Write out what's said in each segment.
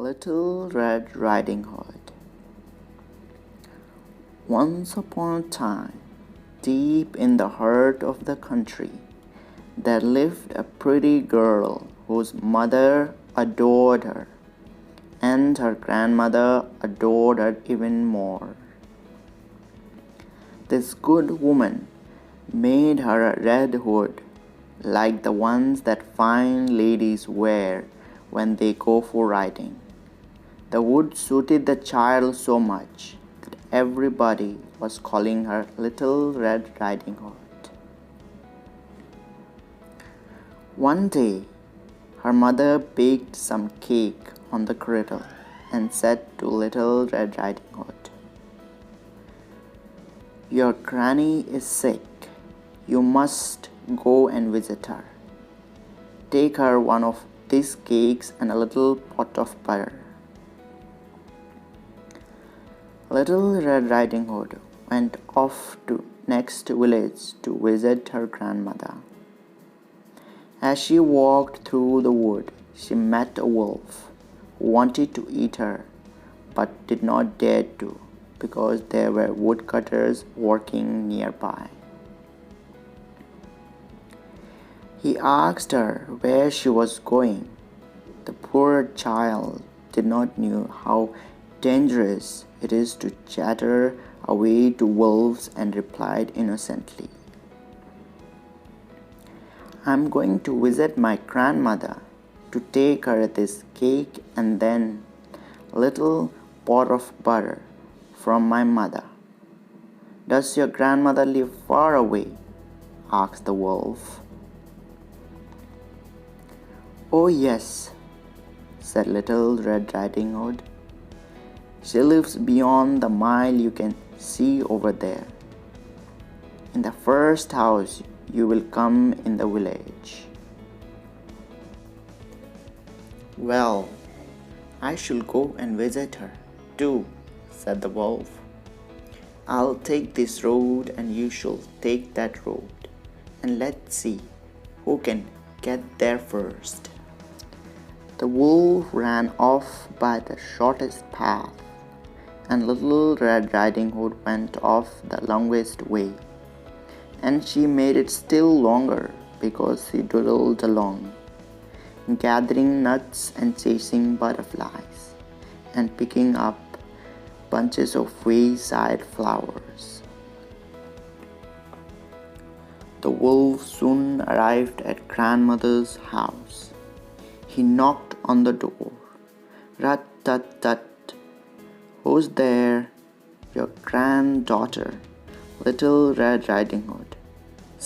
Little Red Riding Hood. Once upon a time, deep in the heart of the country, there lived a pretty girl whose mother adored her, and her grandmother adored her even more. This good woman made her a red hood, like the ones that fine ladies wear when they go for riding. The wood suited the child so much that everybody was calling her Little Red Riding Hood. One day, her mother baked some cake on the griddle and said to Little Red Riding Hood, "Your granny is sick. You must go and visit her. Take her one of these cakes and a little pot of butter." Little Red Riding Hood went off to next village to visit her grandmother. As she walked through the wood, she met a wolf who wanted to eat her but did not dare to because there were woodcutters working nearby. He asked her where she was going. The poor child did not know how dangerous it is to chatter away to wolves and replied innocently, "I'm going to visit my grandmother to take her this cake and then a little pot of butter from my mother." "Does your grandmother live far away?" asked the wolf. "Oh yes," said Little Red Riding Hood. "She lives beyond the mile you can see over there. In the first house you will come in the village." "Well, I shall go and visit her too," said the wolf. "I'll take this road and you shall take that road, and let's see who can get there first." The wolf ran off by the shortest path, and Little Red Riding Hood went off the longest way, and she made it still longer because she doodled along, gathering nuts and chasing butterflies, and picking up bunches of wayside flowers. The wolf soon arrived at grandmother's house. He knocked on the door. "Rat-tat-tat. Who's there?" "Your granddaughter, Little Red Riding Hood,"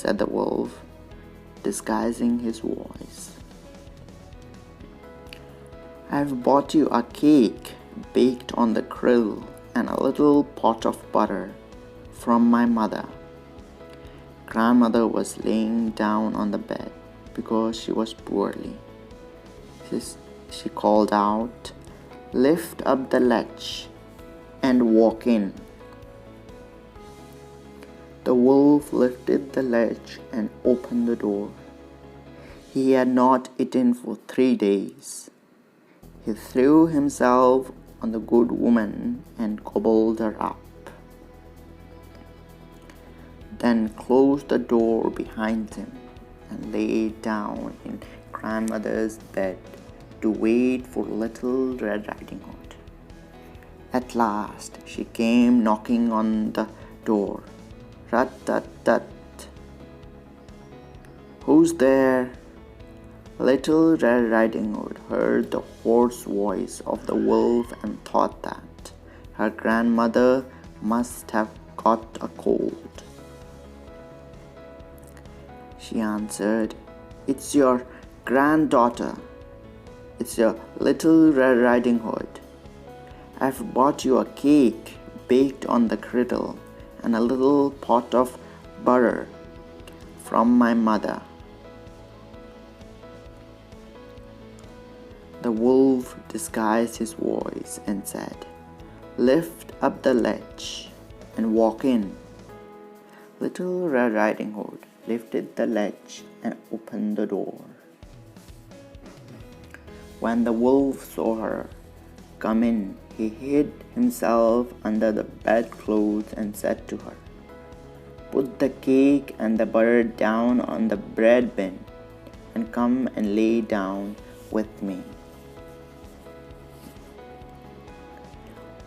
said the wolf, disguising his voice. "I've bought you a cake baked on the grill and a little pot of butter from my mother." Grandmother was laying down on the bed because she was poorly. She called out, "Lift up the latch and walk in." The wolf lifted the latch and opened the door. He had not eaten for 3 days. He threw himself on the good woman and gobbled her up, then closed the door behind him and lay down in grandmother's bed to wait for Little Red Riding Hood. At last she came knocking on the door. "Rat-tat-tat. Who's there?" Little Red Riding Hood heard the hoarse voice of the wolf and thought that her grandmother must have got a cold. She answered, "It's your granddaughter. It's your Little Red Riding Hood. I've bought you a cake baked on the griddle and a little pot of butter from my mother." The wolf disguised his voice and said, "Lift up the latch and walk in." Little Red Riding Hood lifted the latch and opened the door. When the wolf saw her, Come in. He hid himself under the bedclothes and said to her, Put the cake and the butter down on the bread bin and come and lay down with me.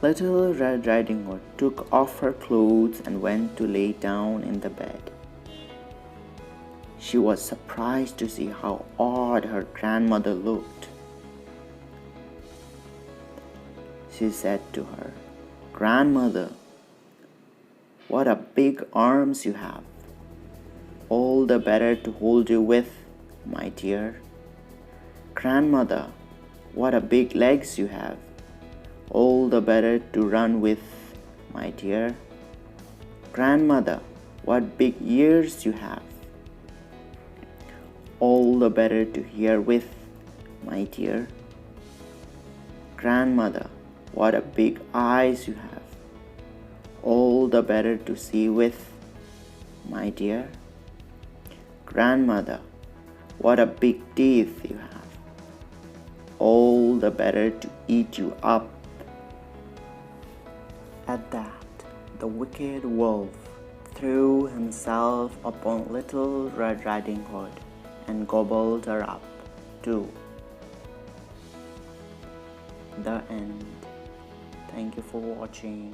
Little Red Riding Hood took off her clothes and went to lay down in the bed. She was surprised to see how odd her grandmother looked. She said to her, Grandmother, what a big arms you have. All the better to hold you with, my dear. Grandmother, what a big legs you have. All the better to run with, my dear. Grandmother, what big ears you have. All the better to hear with, my dear. Grandmother, what a big eyes you have. All the better to see with, my dear. Grandmother, what a big teeth you have. All the better to eat you up. At that, the wicked wolf threw himself upon Little Red Riding Hood and gobbled her up too. The end. Thank you for watching.